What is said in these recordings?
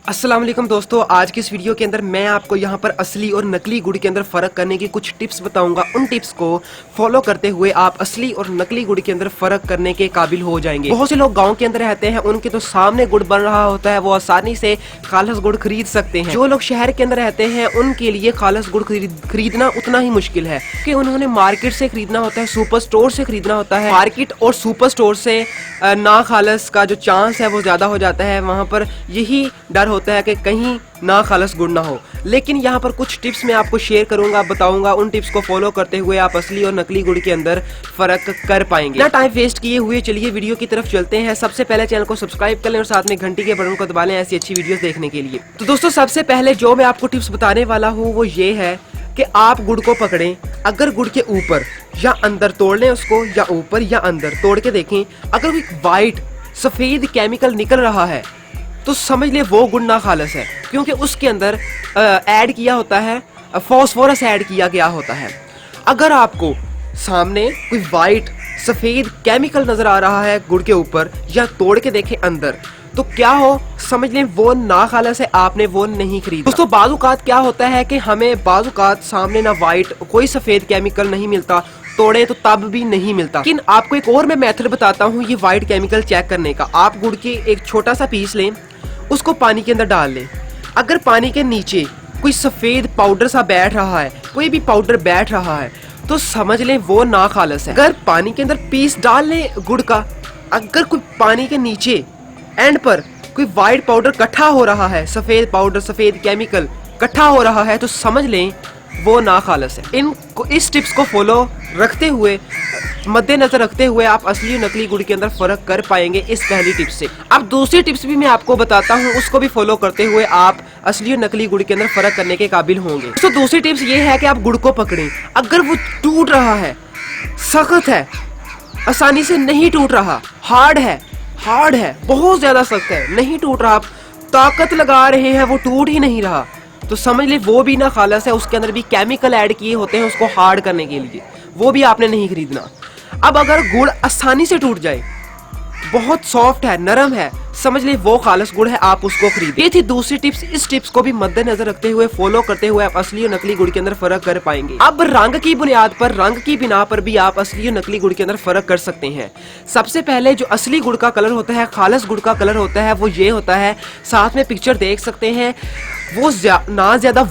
अस्सलाम वालेकुम दोस्तों, आज की इस वीडियो के अंदर मैं आपको यहाँ पर असली और नकली गुड़ के अंदर फ़र्क करने की कुछ टिप्स बताऊंगा। उन टिप्स को फॉलो करते हुए आप असली और नकली गुड़ के अंदर फ़र्क करने के काबिल हो जाएंगे। बहुत से लोग गांव के अंदर रहते हैं, उनके तो सामने गुड़ बन रहा होता है, वो आसानी से खालस गुड़ खरीद सकते हैं। जो लोग शहर के अंदर रहते हैं उनके लिए खालस गुड़ खरीदना उतना ही मुश्किल है कि उन्होंने मार्केट से खरीदना होता है, सुपर स्टोर से खरीदना होता है। मार्केट और सुपर स्टोर से ना खालस का जो चांस है वो ज़्यादा हो जाता है। वहाँ पर यही डर होता है कि कहीं ना खालस गुड़ ना हो। लेकिन यहाँ पर कुछ टिप्स मैं आपको शेयर करूंगा, बताऊंगा। उन टिप्स को फॉलो करते हुए आप असली और नकली गुड़ के अंदर फर्क कर पाएंगे। ना टाइम वेस्ट किए हुए चलिए वीडियो की तरफ चलते हैं। सबसे पहले चैनल को सब्सक्राइब कर लें और साथ में घंटी के बटन को दबा लें ऐसी अच्छी वीडियोस देखने के लिए। तो दोस्तों, सबसे पहले जो मैं आपको टिप्स बताने वाला हूँ वो ये है कि आप गुड़ को पकड़ें, अगर गुड़ के ऊपर या अंदर तोड़ लें उसको, या ऊपर या अंदर तोड़ के देखें, अगर कोई वाइट सफेद केमिकल निकल रहा है तो समझ ले वो गुड़ ना खालस है, क्योंकि उसके अंदर ऐड किया होता है, फॉस्फोरस ऐड किया गया होता है। अगर आपको सामने कोई वाइट सफेद केमिकल नजर आ रहा है गुड़ के ऊपर, या तोड़ के देखें अंदर, तो क्या हो समझ लें वो ना खालस है, आपने वो नहीं खरीदा। दोस्तों, बाज़-औक़ात क्या होता है कि हमें बाज़-औक़ात सामने ना वाइट कोई सफेद केमिकल नहीं मिलता, तोड़े तो तब भी नहीं मिलता। लेकिन आपको एक और मैं मेथड बताता हूँ ये वाइट केमिकल चेक करने का। आप गुड़ की एक छोटा सा पीस लें, उसको पानी के अंदर डाल लें। अगर पानी के नीचे कोई सफेद पाउडर सा बैठ रहा है, कोई भी पाउडर बैठ रहा है, तो समझ लें वो ना खालस है। अगर पानी के अंदर पीस डाल लें गुड़ का, अगर कोई पानी के नीचे एंड पर कोई वाइट पाउडर इकट्ठा हो रहा है, सफेद पाउडर सफेद केमिकल इकट्ठा हो रहा है, तो समझ लें वो ना खालस है। इस टिप्स को फॉलो रखते हुए, मद्देनजर रखते हुए आप असली और नकली गुड़ के अंदर फर्क कर पाएंगे इस पहली टिप से। अब दूसरी टिप्स भी मैं आपको बताता हूँ, उसको भी फॉलो करते हुए आप असली और नकली गुड़ के अंदर फर्क करने के काबिल होंगे। तो दूसरी टिप्स ये है कि आप गुड़ को पकड़ें, अगर वो टूट रहा है, सख्त है, आसानी से नहीं टूट रहा, हार्ड है, बहुत ज्यादा सख्त है, नहीं टूट रहा, आप ताकत लगा रहे हैं वो टूट ही नहीं रहा, तो समझ ले वो भी ना खालस है। उसके अंदर भी केमिकल ऐड किए होते हैं उसको हार्ड करने के लिए, वो भी आपने नहीं खरीदना। अब अगर गुड़ आसानी से टूट जाए, बहुत सॉफ्ट है, नरम है, समझ ले वो खालस गुड़ है, आप उसको खरीदें। ये थी दूसरी टिप्स। इस टिप्स को भी मद्देनजर रखते हुए फॉलो करते हुए आप असली और नकली गुड़ के अंदर फर्क कर पाएंगे। अब रंग की बुनियाद पर, रंग की बिना पर भी आप असली और नकली गुड़ के अंदर फर्क कर सकते हैं। सबसे पहले जो असली गुड़ का कलर होता है, खालस गुड़ का कलर होता है, वो ये होता है, साथ में पिक्चर देख सकते हैं, वो ना ज्यादा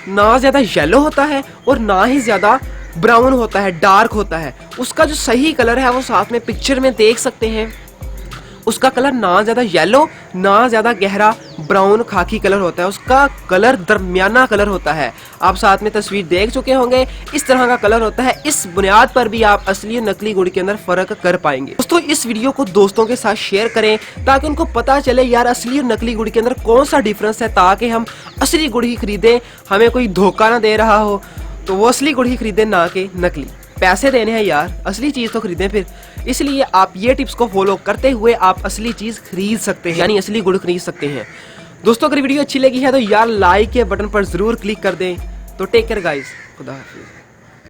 ना ज्यादा येलो होता है और ना ही ज्यादा ब्राउन होता है, डार्क होता है। उसका जो सही कलर है वो साथ में पिक्चर में देख सकते हैं। उसका कलर ना ज्यादा येलो ना ज्यादा गहरा ब्राउन खाकी कलर होता है, उसका कलर दरमियाना कलर होता है। आप साथ में तस्वीर देख चुके होंगे, इस तरह का कलर होता है। इस बुनियाद पर भी आप असली और नकली गुड़ के अंदर फर्क कर पाएंगे। दोस्तों, इस वीडियो को दोस्तों के साथ शेयर करें ताकि उनको पता चले यार असली और नकली गुड़ के अंदर कौन सा डिफरेंस है, ताकि हम असली गुड़ ही खरीदें, हमें कोई धोखा ना दे रहा हो तो वो असली गुड़ ही खरीदें ना कि नकली। पैसे देने हैं यार, असली चीज तो खरीदें फिर। इसलिए आप ये टिप्स को फॉलो करते हुए आप असली चीज खरीद सकते हैं, यानी असली गुड़ खरीद सकते हैं। दोस्तों, अगर वीडियो अच्छी लगी है तो यार लाइक के बटन पर जरूर क्लिक कर दें। तो टेक केयर गाइस, खुदा हाफिज।